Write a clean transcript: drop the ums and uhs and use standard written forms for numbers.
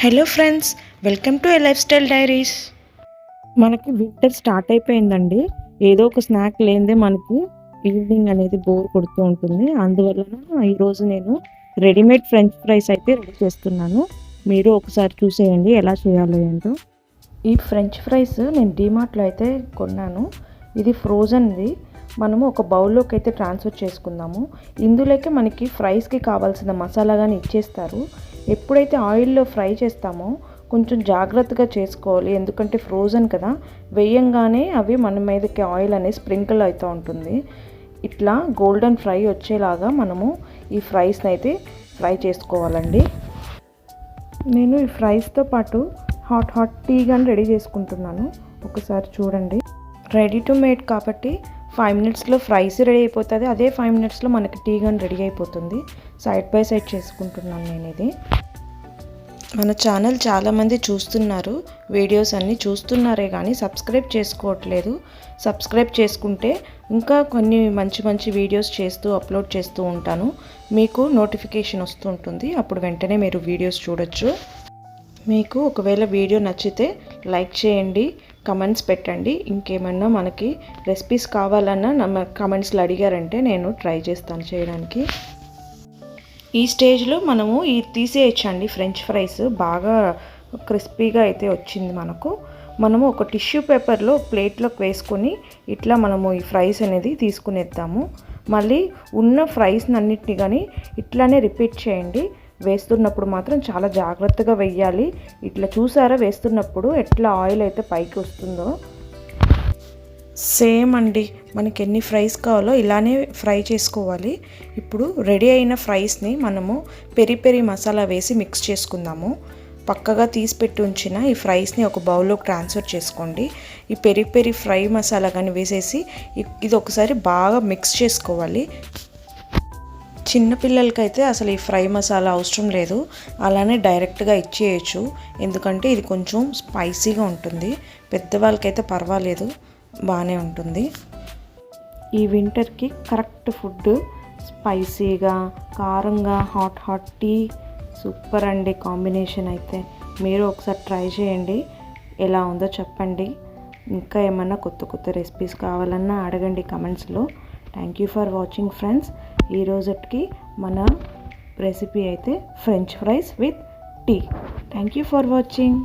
Hello friends, welcome to A life style diaries. మనకి winter start అయిపోయిందండి. ఏదో ఒక స్నాక్ లేనిదే మనకి ఈవినింగ్ అనేది బోర్ కొడుతూ ఉంటుంది. అందువలన ఈరోజు నేను రెడీమేడ్ ఫ్రెంచ్ ఫ్రైస్ అయితే రెడీ చేస్తున్నాను. మీరు ఒకసారి చూసేయండి ఎలా చేయాలో ఏంటో. ఈ ఫ్రెంచ్ ఫ్రైస్ నేను డీమార్ట్లో అయితే కొన్నాను. ఇది ఫ్రోజన్ది. మనము ఒక బౌల్లోకి అయితే ట్రాన్స్ఫర్ చేసుకుందాము. ఇందులోకి మనకి ఫ్రైస్కి కావాల్సిన మసాలా కానీ ఇచ్చేస్తారు. ఎప్పుడైతే ఆయిల్లో ఫ్రై చేస్తామో కొంచెం జాగ్రత్తగా చేసుకోవాలి, ఎందుకంటే ఫ్రోజన్ కదా, వేయంగానే అవి మన మీదకి ఆయిల్ అనేది స్ప్రింకిల్ అవుతూ ఉంటుంది. ఇట్లా గోల్డెన్ ఫ్రై వచ్చేలాగా మనము ఈ ఫ్రైస్ని అయితే ఫ్రై చేసుకోవాలండి. నేను ఈ ఫ్రైస్తో పాటు హాట్ టీ కానీ రెడీ చేసుకుంటున్నాను. ఒకసారి చూడండి. రెడీ టు మేడ్ కాబట్టి 5 మినిట్స్లో ఫ్రైస్ రెడీ అయిపోతుంది. అదే 5 మినిట్స్లో మనకి టీ కానీ రెడీ అయిపోతుంది. సైడ్ బై సైడ్ చేసుకుంటున్నాను నేను ఇది. మన ఛానల్ చాలామంది చూస్తున్నారు, వీడియోస్ అన్నీ చూస్తున్నారే కానీ సబ్స్క్రైబ్ చేసుకోవట్లేదు. సబ్స్క్రైబ్ చేసుకుంటే ఇంకా కొన్ని మంచి మంచి వీడియోస్ చేస్తూ అప్లోడ్ చేస్తూ ఉంటాను. మీకు నోటిఫికేషన్ వస్తూ ఉంటుంది, అప్పుడు వెంటనే మీరు వీడియోస్ చూడొచ్చు. మీకు ఒకవేళ వీడియో నచ్చితే లైక్ చేయండి, కమెంట్స్ పెట్టండి. ఇంకేమన్నా మనకి రెసిపీస్ కావాలన్నా నా కమెంట్స్లో అడిగారంటే నేను ట్రై చేస్తాను చేయడానికి. ఈ స్టేజ్లో మనము తీసేయచ్చండి. ఫ్రెంచ్ ఫ్రైస్ బాగా క్రిస్పీగా అయితే వచ్చింది మనము ఒక టిష్యూ పేపర్లో ప్లేట్లోకి వేసుకొని ఇట్లా మనము ఈ ఫ్రైస్ అనేది తీసుకునేద్దాము. మళ్ళీ ఉన్న ఫ్రైస్ అన్నిటిని కానీ ఇట్లానే రిపీట్ చేయండి. వేస్తున్నప్పుడు మాత్రం చాలా జాగ్రత్తగా వేయాలి. ఇట్లా చూసారా వేస్తున్నప్పుడు ఎట్లా ఆయిల్ అయితే పైకి వస్తుందో. సేమ్ అండి, మనకి ఎన్ని ఫ్రైస్ కావాలో ఇలానే ఫ్రై చేసుకోవాలి. ఇప్పుడు రెడీ అయిన ఫ్రైస్ని మనము పెరి మసాలా వేసి మిక్స్ చేసుకుందాము. పక్కగా తీసి పెట్టి ఉంచిన ఈ ఫ్రైస్ని ఒక బౌల్లోకి ట్రాన్స్ఫర్ చేసుకోండి. ఈ పెరి ఫ్రై మసాలా కానీ వేసేసి ఇది ఒకసారి బాగా మిక్స్ చేసుకోవాలి. చిన్నపిల్లలకైతే అసలు ఈ ఫ్రై మసాలా అవసరం లేదు, అలానే డైరెక్ట్గా ఇచ్చేయచ్చు, ఎందుకంటే ఇది కొంచెం స్పైసీగా ఉంటుంది. పెద్దవాళ్ళకైతే పర్వాలేదు, బాగానే ఉంటుంది. ఈ వింటర్కి కరెక్ట్ ఫుడ్, స్పైసీగా కారంగా హాట్ టీ సూపర్ అండి. కాంబినేషన్ అయితే మీరు ఒకసారి ట్రై చేయండి, ఎలా ఉందో చెప్పండి. ఇంకా ఏమన్నా కొత్త రెసిపీస్ కావాలన్నా అడగండి కమెంట్స్లో. Thank you for watching friends. ఈ రోజుకి మన రెసిపీ అయితే French fries with tea. Thank you for watching.